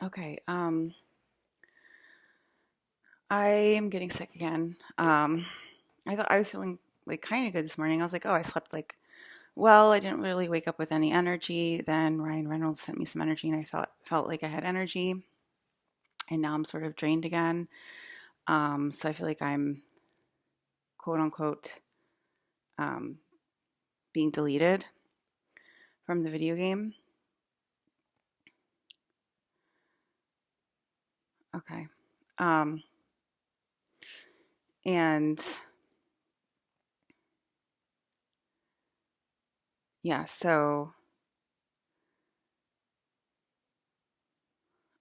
Okay. I am getting sick again. I thought I was feeling like kind of good this morning. I was like, oh, I slept like well. I didn't really wake up with any energy. Then Ryan Reynolds sent me some energy, and I felt like I had energy. And now I'm sort of drained again. So I feel like I'm quote unquote um, being deleted from the video game. Okay. Um, and yeah, so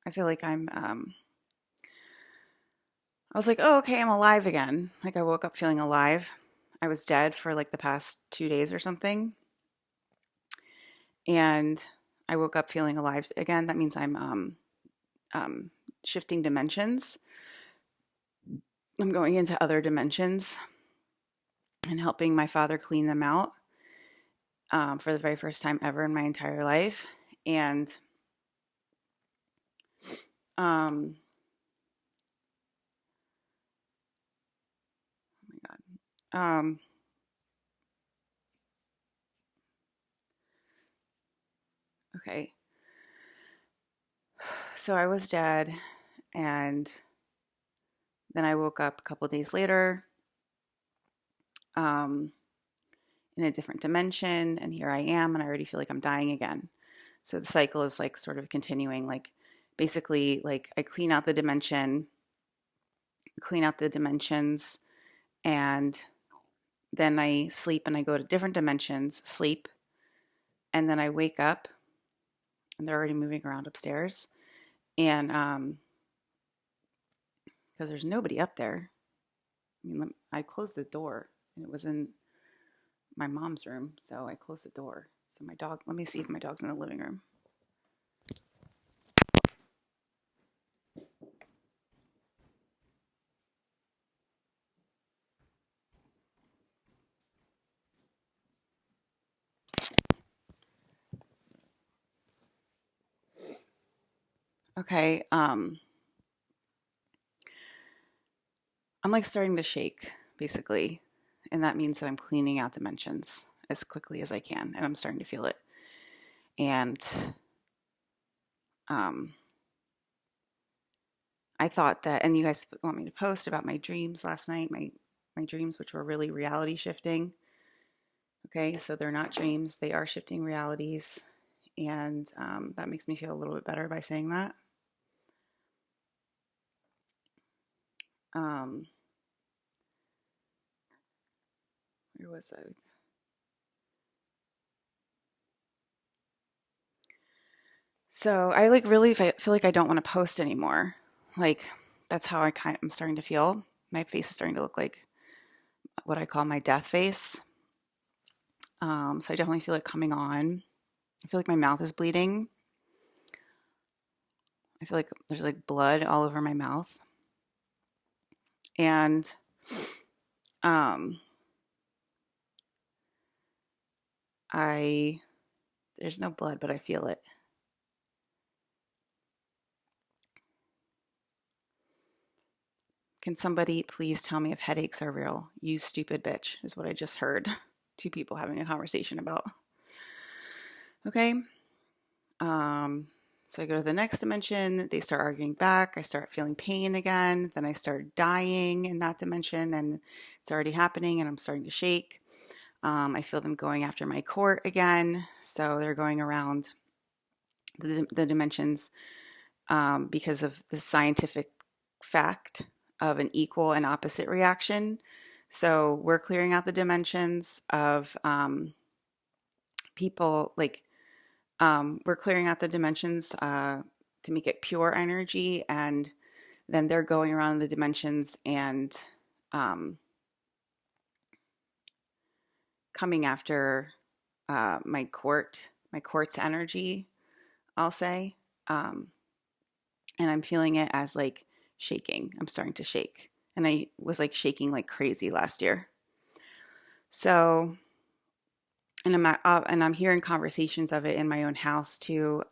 I feel like I was like, oh, okay, I'm alive again. Like I woke up feeling alive. I was dead for like the past 2 days or something. And I woke up feeling alive again. That means I'm um, shifting dimensions. I'm going into other dimensions and helping my father clean them out for the very first time ever in my entire life. And um, oh my God. Okay. So I was dead, and then I woke up a couple days later um, in a different dimension, and here I am, and I already feel like I'm dying again. So the cycle is like sort of continuing. Like basically, like I clean out the dimensions, and then I sleep and I go to different dimensions, sleep, and then I wake up, and they're already moving around upstairs, and because there's nobody up there. I mean, I closed the door, and it was in my mom's room, so I closed the door. So my dog, let me see if my dog's in the living room. Okay, I'm like starting to shake, basically, and that means that I'm cleaning out dimensions as quickly as I can, and I'm starting to feel it. And um, I thought that, and you guys want me to post about my dreams last night, my dreams, which were really reality shifting. Okay, so they're not dreams; they are shifting realities, and that makes me feel a little bit better by saying that. Um, where was I? So I like really feel like I don't want to post anymore. Like that's how I'm starting to feel. My face is starting to look like what I call my death face. So I definitely feel it coming on. I feel like my mouth is bleeding. I feel like there's like blood all over my mouth. And um, I there's no blood, but I feel it. Can somebody please tell me if headaches are real? You stupid bitch, is what I just heard. Two people having a conversation about. Okay. Um, so I go to the next dimension. They start arguing back. I start feeling pain again. Then I start dying in that dimension, and it's already happening, and I'm starting to shake. I feel them going after my court again. So they're going around the dimensions because of the scientific fact of an equal and opposite reaction. So we're clearing out the dimensions of people like we're clearing out the dimensions to make it pure energy, and then they're going around the dimensions and um, coming after my court's energy, I'll say, um, and I'm feeling it as like shaking. I'm starting to shake, and I was like shaking like crazy last year. So, and I'm hearing conversations of it in my own house too.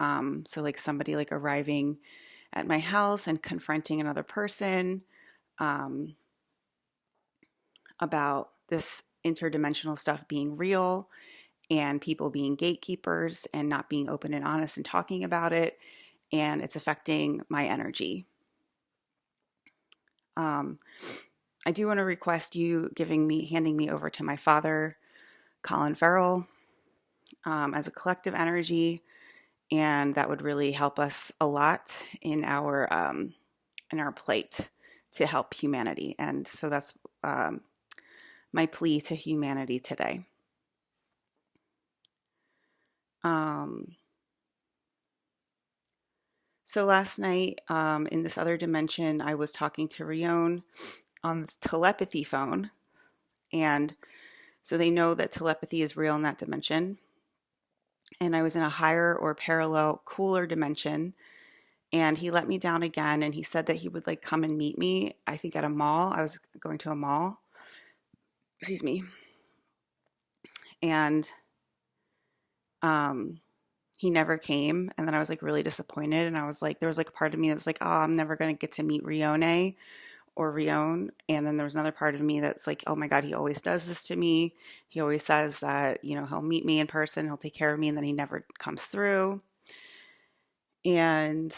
So like somebody like arriving at my house and confronting another person about this interdimensional stuff being real and people being gatekeepers and not being open and honest and talking about it. And it's affecting my energy. I do want to request you handing me over to my father, Colin Farrell, as a collective energy, and that would really help us a lot in our plight to help humanity. And so that's my plea to humanity today. So last night, in this other dimension, I was talking to Rion on the telepathy phone, and so they know that telepathy is real in that dimension. And I was in a higher or parallel, cooler dimension, and he let me down again, and he said that he would like come and meet me, I think at a mall. I was going to a mall. Excuse me. And he never came, and then I was like really disappointed, and I was like, there was like a part of me that was like, oh, I'm never going to get to meet Rione or Rion. And then there was another part of me that's like, oh my God, he always does this to me. He always says that, he'll meet me in person, he'll take care of me, and then he never comes through. And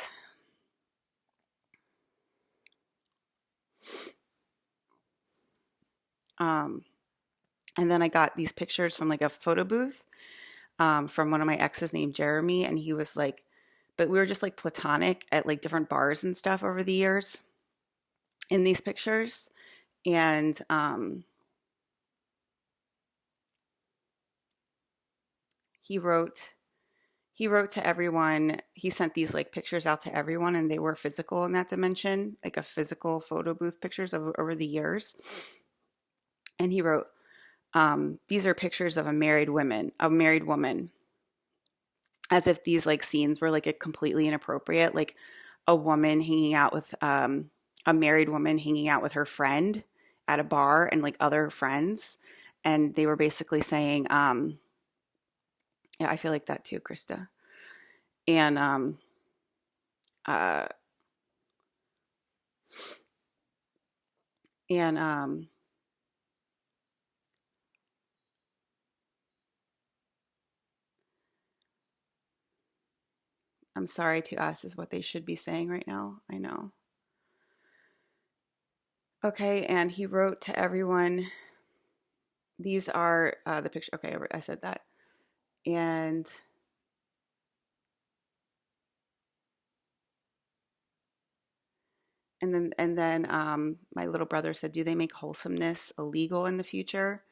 and then I got these pictures from like a photo booth from one of my exes named Jeremy, and he was like, but we were just like platonic at like different bars and stuff over the years in these pictures. And he wrote to everyone. He sent these like pictures out to everyone, and they were physical in that dimension, like a physical photo booth pictures over the years. And he wrote, these are pictures of a married woman, as if these like scenes were like a completely inappropriate, like a woman hanging out with a married woman hanging out with her friend at a bar and like other friends. And they were basically saying, yeah, I feel like that too, Krista. And I'm sorry to us is what they should be saying right now. I know. Okay, and he wrote to everyone, these are the picture. Okay, I said that. And then my little brother said, do they make wholesomeness illegal in the future?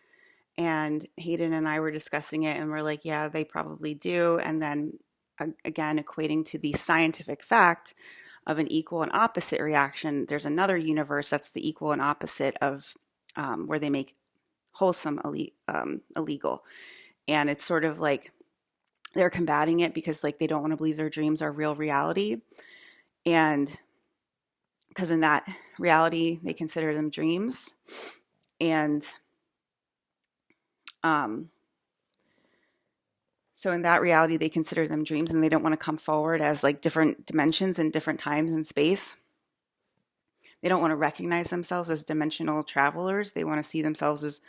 And Hayden and I were discussing it, and we're like, yeah, they probably do. And then again, equating to the scientific fact of an equal and opposite reaction, there's another universe that's the equal and opposite of where they make wholesome illegal. And it's sort of like they're combating it because like they don't want to believe their dreams are real reality. And because in that reality, they consider them dreams. And so in that reality, they consider them dreams, and they don't want to come forward as like different dimensions and different times and space. They don't want to recognize themselves as dimensional travelers. They want to see themselves as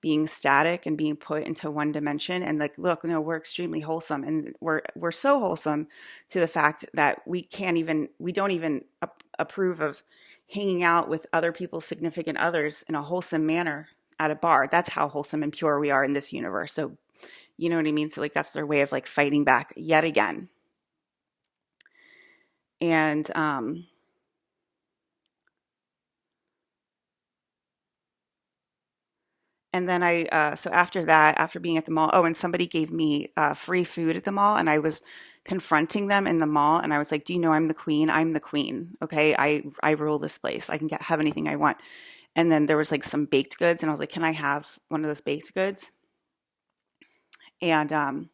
being static and being put into one dimension. And like, look, no, we're extremely wholesome, and we're so wholesome to the fact that we don't even approve of hanging out with other people's significant others in a wholesome manner at a bar. That's how wholesome and pure we are in this universe. So, you know what I mean? So like, that's their way of like fighting back yet again. And, and then so after that, after being at the mall, and somebody gave me free food at the mall, and I was confronting them in the mall, and I was like, do you know I'm the queen? I'm the queen. Okay. I rule this place. I can have anything I want. And then there was like some baked goods, and I was like, can I have one of those baked goods? And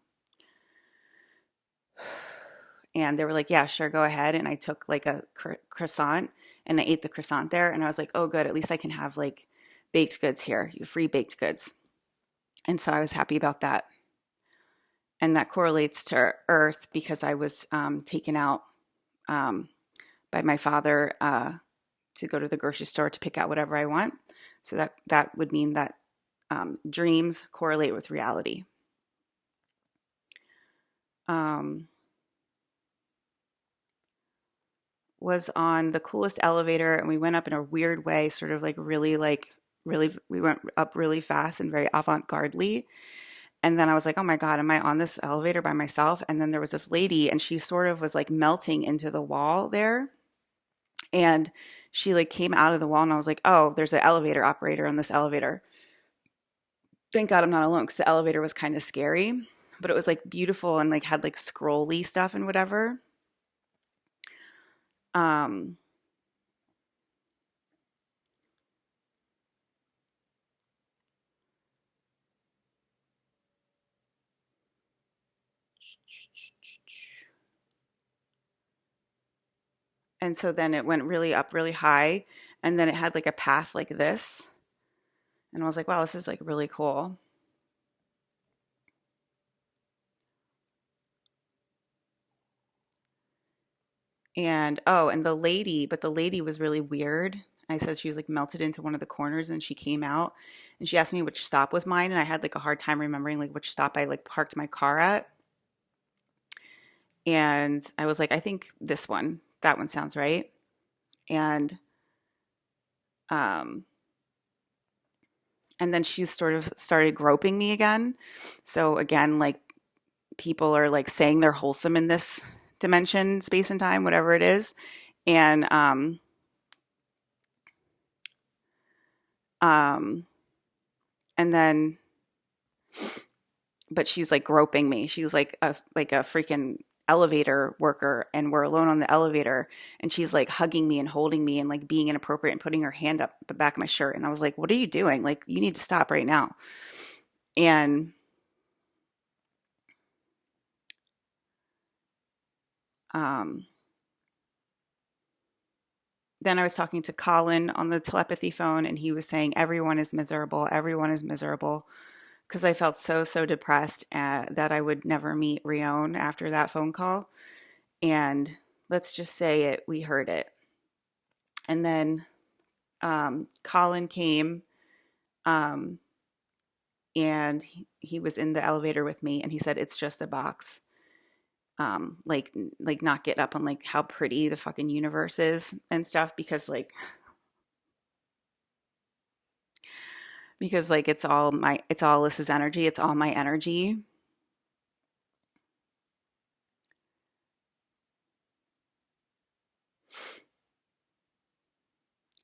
they were like, yeah, sure, go ahead. And I took like a croissant, and I ate the croissant there, and I was like, oh, good, at least I can have like baked goods here, free baked goods. And so I was happy about that. And that correlates to Earth because I was taken out by my father to go to the grocery store to pick out whatever I want. So that would mean that dreams correlate with reality. Was on the coolest elevator, and we went up in a weird way, sort of really, we went up really fast and very avant-gardely. And then I was like, oh my God, am I on this elevator by myself? And then there was this lady, and she sort of was like melting into the wall there. And she like came out of the wall, and I was like, oh, there's an elevator operator on this elevator. Thank God I'm not alone, because the elevator was kind of scary, but it was like beautiful and like had like scrolly stuff and whatever. Um, and so then it went really up really high, and then it had like a path like this. And I was like, wow, this is like really cool. And oh, and the lady was really weird. I said she was like melted into one of the corners, and she came out and she asked me which stop was mine. And I had like a hard time remembering like which stop I like parked my car at. And I was like, I think this one, that one sounds right. And, um, and then she sort of started groping me again. So again, like people are like saying they're wholesome in this dimension, space and time, whatever it is. And, um, and then, but she's like groping me. She's like a freaking elevator worker, and we're alone on the elevator, and she's like hugging me and holding me and like being inappropriate and putting her hand up the back of my shirt. And I was like, what are you doing? Like, you need to stop right now. And um, then I was talking to Colin on the telepathy phone, and he was saying, everyone is miserable. Everyone is miserable. Because I felt so depressed that I would never meet Rion after that phone call. And let's just say it, we heard it. And then Colin came, um, and he was in the elevator with me, and he said, it's just a box. Like not get up on like how pretty the fucking universe is and stuff, because like it's all Alyssa's energy, it's all my energy.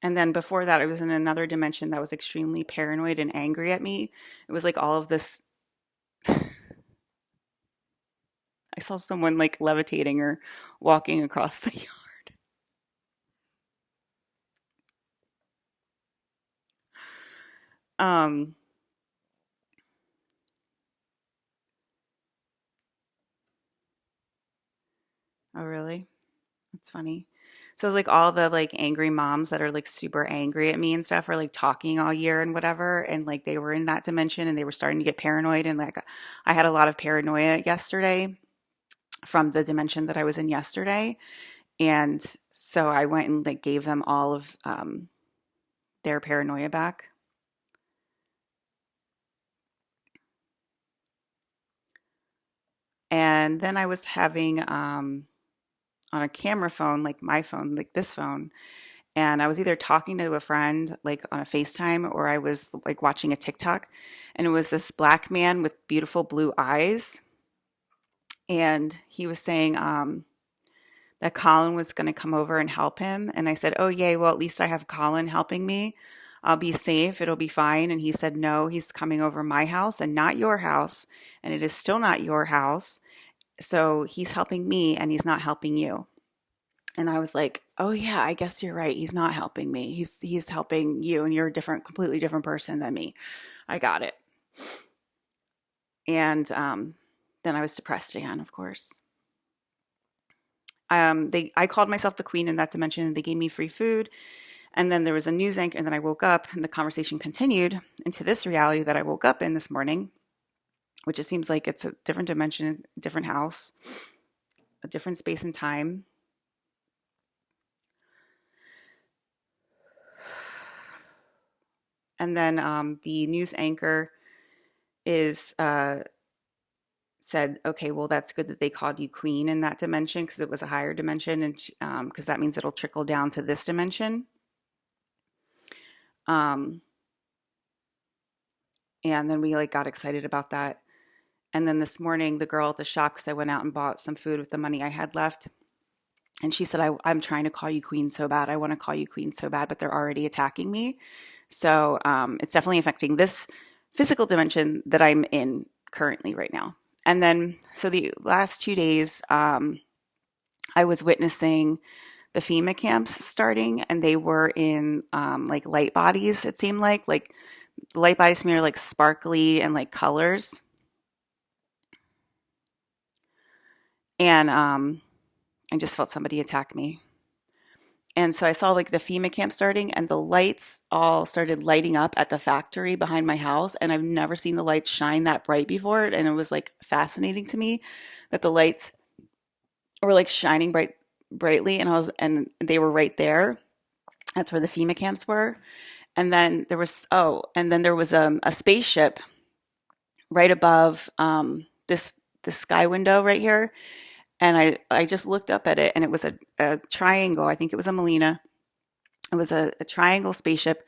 And then before that, I was in another dimension that was extremely paranoid and angry at me. It was like all of this. I saw someone like levitating or walking across the yard. Um, oh, really? That's funny. So it's like all the like angry moms that are like super angry at me and stuff are like talking all year and whatever. And like they were in that dimension and they were starting to get paranoid. And like I had a lot of paranoia yesterday from the dimension that I was in yesterday. And so I went and like gave them all of their paranoia back. And then I was having on a camera phone, like my phone, like this phone, and I was either talking to a friend like on a FaceTime, or I was like watching a TikTok, and it was this black man with beautiful blue eyes, and he was saying that Colin was going to come over and help him, and I said, "Oh yay, well at least I have Colin helping me. I'll be safe. It'll be fine." And he said, "No, he's coming over my house and not your house, and it is still not your house. So he's helping me and he's not helping you." And I was like, "Oh yeah, I guess you're right. He's not helping me. He's helping you, and you're a completely different person than me." I got it. And then I was depressed again, of course. I called myself the queen in that dimension, and they gave me free food. And then there was a news anchor, and then I woke up, and the conversation continued into this reality that I woke up in this morning, which it seems like it's a different dimension, a different house, a different space and time. And then the news anchor is said, okay, well, that's good that they called you queen in that dimension because it was a higher dimension, and because that means it'll trickle down to this dimension. And then we like got excited about that. And then this morning, the girl at the shop, because I went out and bought some food with the money I had left, and she said, I'm trying to call you queen so bad. I want to call you queen so bad, but they're already attacking me. So it's definitely affecting this physical dimension that I'm in currently right now. And then, so the last 2 days, I was witnessing the FEMA camps starting, and they were in like light bodies, it seemed like the light bodies to me are like sparkly and like colors. And I just felt somebody attack me. And so I saw like the FEMA camp starting, and the lights all started lighting up at the factory behind my house. And I've never seen the lights shine that bright before. And it was like fascinating to me that the lights were like shining brightly, and they were right there. That's where the FEMA camps were. And then there was a spaceship right above this sky window right here. And I just looked up at it, and it was a triangle. I think it was a Melina. It was a triangle spaceship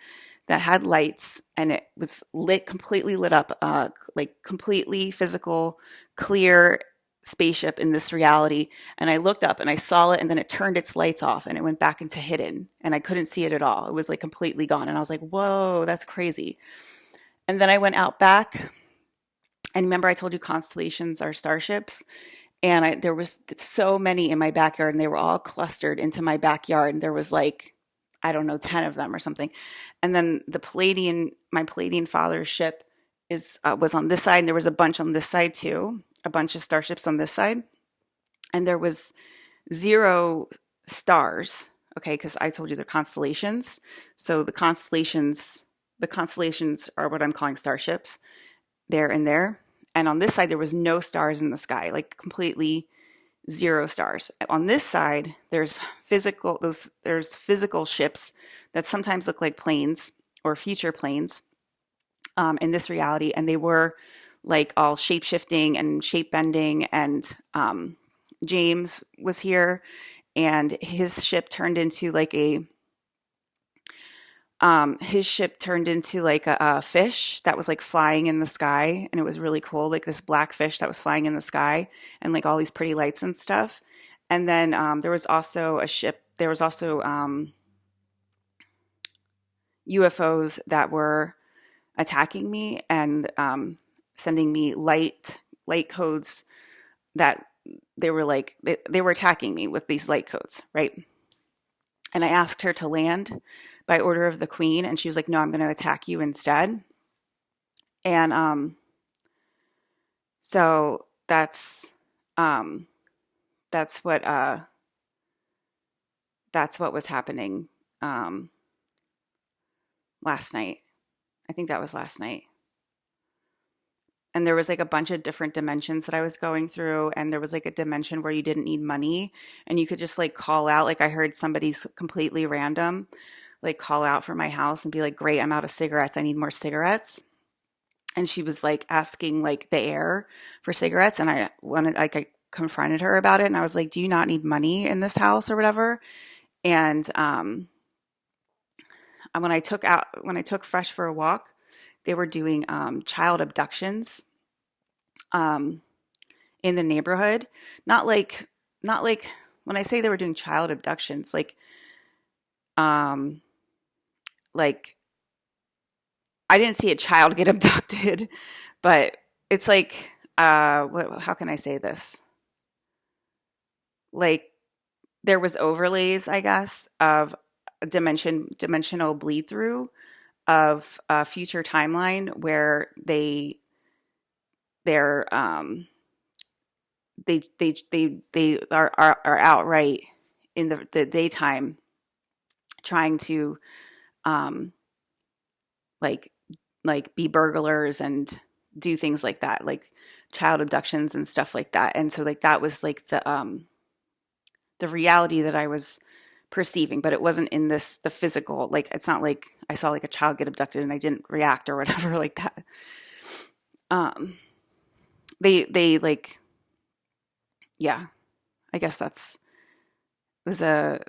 that had lights, and it was completely lit up, like completely physical, clear spaceship in this reality. And I looked up and I saw it, and then it turned its lights off and it went back into hidden, and I couldn't see it at all. It was like completely gone. And I was like, whoa, that's crazy. And then I went out back, and remember I told you constellations are starships? And there was so many in my backyard, and they were all clustered into my backyard. And there was like, I don't know, 10 of them or something. And then my Palladian father's ship was on this side, and there was a bunch on this side too, a bunch of starships on this side. And there was 0 stars, okay, because I told you they're constellations. So the constellations are what I'm calling starships, there and there. And on this side, there was no stars in the sky, like completely 0 stars. On this side, there's physical ships that sometimes look like planes or future planes in this reality. And they were like all shape-shifting and shape-bending. And James was here, and his ship turned into like a fish that was like flying in the sky, and it was really cool, like this black fish that was flying in the sky, and like all these pretty lights and stuff. And then there was also UFOs that were attacking me and sending me light codes that they were attacking me with these light codes, right? And I asked her to land by order of the queen, and she was like, no, I'm going to attack you instead. And so that's what was happening last night. I think that was last night. And there was like a bunch of different dimensions that I was going through. And there was like a dimension where you didn't need money, and you could just like call out. Like I heard somebody's completely random like call out for my house and be like, great, I'm out of cigarettes. I need more cigarettes. And she was like asking like the air for cigarettes. And I confronted her about it. And I was like, do you not need money in this house or whatever? And when I took Fresh for a walk, they were doing child abductions in the neighborhood. Not like when I say they were doing child abductions, like I didn't see a child get abducted, but it's like how can I say this? Like there was overlays, I guess, of a dimensional bleed through of a future timeline where they are outright in the daytime trying to like be burglars and do things like that, like child abductions and stuff like that. And so like that was like the reality that I was perceiving, but it wasn't in the physical, like, it's not like I saw like a child get abducted and I didn't react or whatever like that. They like, yeah, I guess it was a,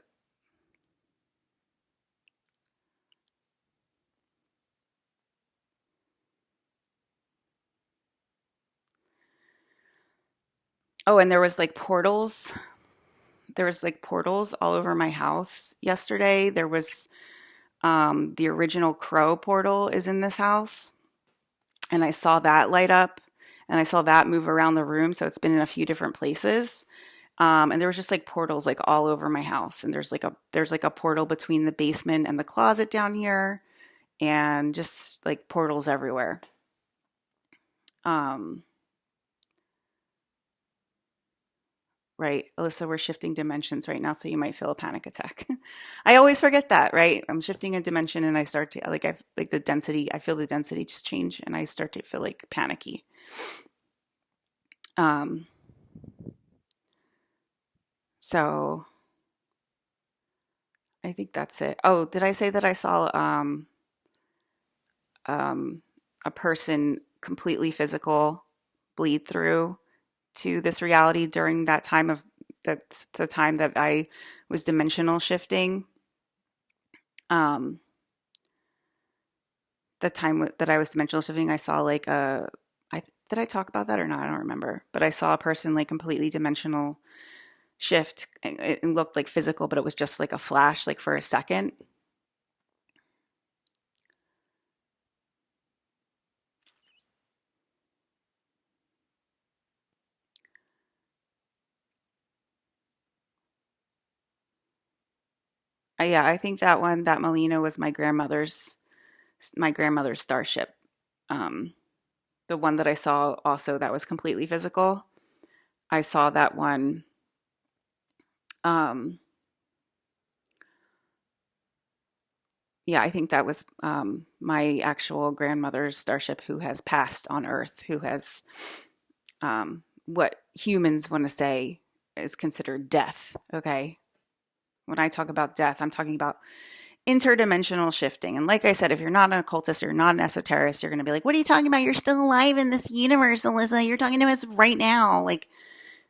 oh, and there was like portals. There was like portals all over my house yesterday. There was the original crow portal is in this house, and I saw that light up, and I saw that move around the room. So it's been in a few different places. And there was just like portals like all over my house, and there's like a portal between the basement and the closet down here, and just like portals everywhere. Right, Alyssa, we're shifting dimensions right now, so you might feel a panic attack. I always forget that, right? I'm shifting a dimension, and I start to like the density. I feel the density just change, and I start to feel like panicky. So I think that's it. Oh, did I say that I saw a person completely physical bleed through to this reality during that time of that's the time that I was dimensional shifting. The time that I was dimensional shifting, I saw like did I talk about that or not? I don't remember, but I saw a person like completely dimensional shift, and it looked like physical, but it was just like a flash, like for a second. Yeah, I think that one, that Molina was my grandmother's starship. The one that I saw also that was completely physical. I saw that one. Yeah, I think that was my actual grandmother's starship who has passed on Earth, who has what humans want to say is considered death. Okay. When I talk about death, I'm talking about interdimensional shifting. And like I said, if you're not an occultist or not an esoterist, you're going to be like, what are you talking about? You're still alive in this universe, Alyssa. You're talking to us right now. Like,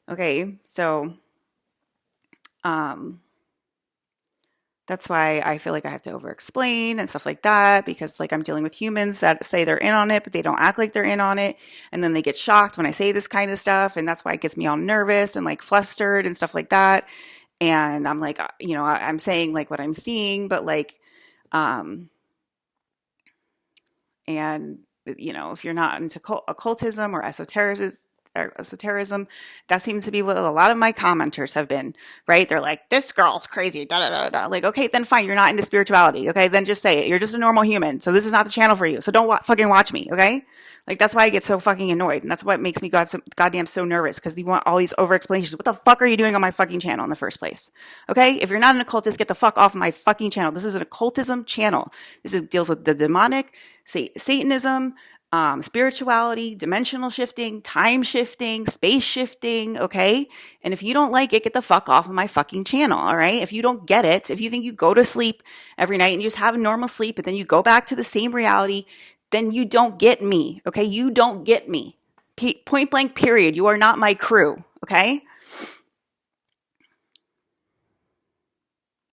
okay, so that's why I feel like I have to over explain and stuff like that, because like I'm dealing with humans that say they're in on it, but they don't act like they're in on it. And then they get shocked when I say this kind of stuff. And that's why it gets me all nervous and like flustered and stuff like that. And I'm like, I'm saying like what I'm seeing, but like, and if you're not into occultism or esotericism, that seems to be what a lot of my commenters have been, right? They're like, this girl's crazy, da da da da. Like, okay, then fine, you're not into spirituality, okay? Then just say it. You're just a normal human, so this is not the channel for you. So don't fucking watch me, okay? Like, that's why I get so fucking annoyed, and that's what makes me goddamn so nervous, because you want all these over explanations. What the fuck are you doing on my fucking channel in the first place? Okay? If you're not an occultist, get the fuck off my fucking channel. This is an occultism channel. Deals with the demonic, Satanism, spirituality, dimensional shifting, time shifting, space shifting, okay? And if you don't like it, get the fuck off of my fucking channel, all right? If you don't get it, if you think you go to sleep every night and you just have a normal sleep and then you go back to the same reality, then you don't get me, okay? You don't get me. Point blank period. You are not my crew, okay?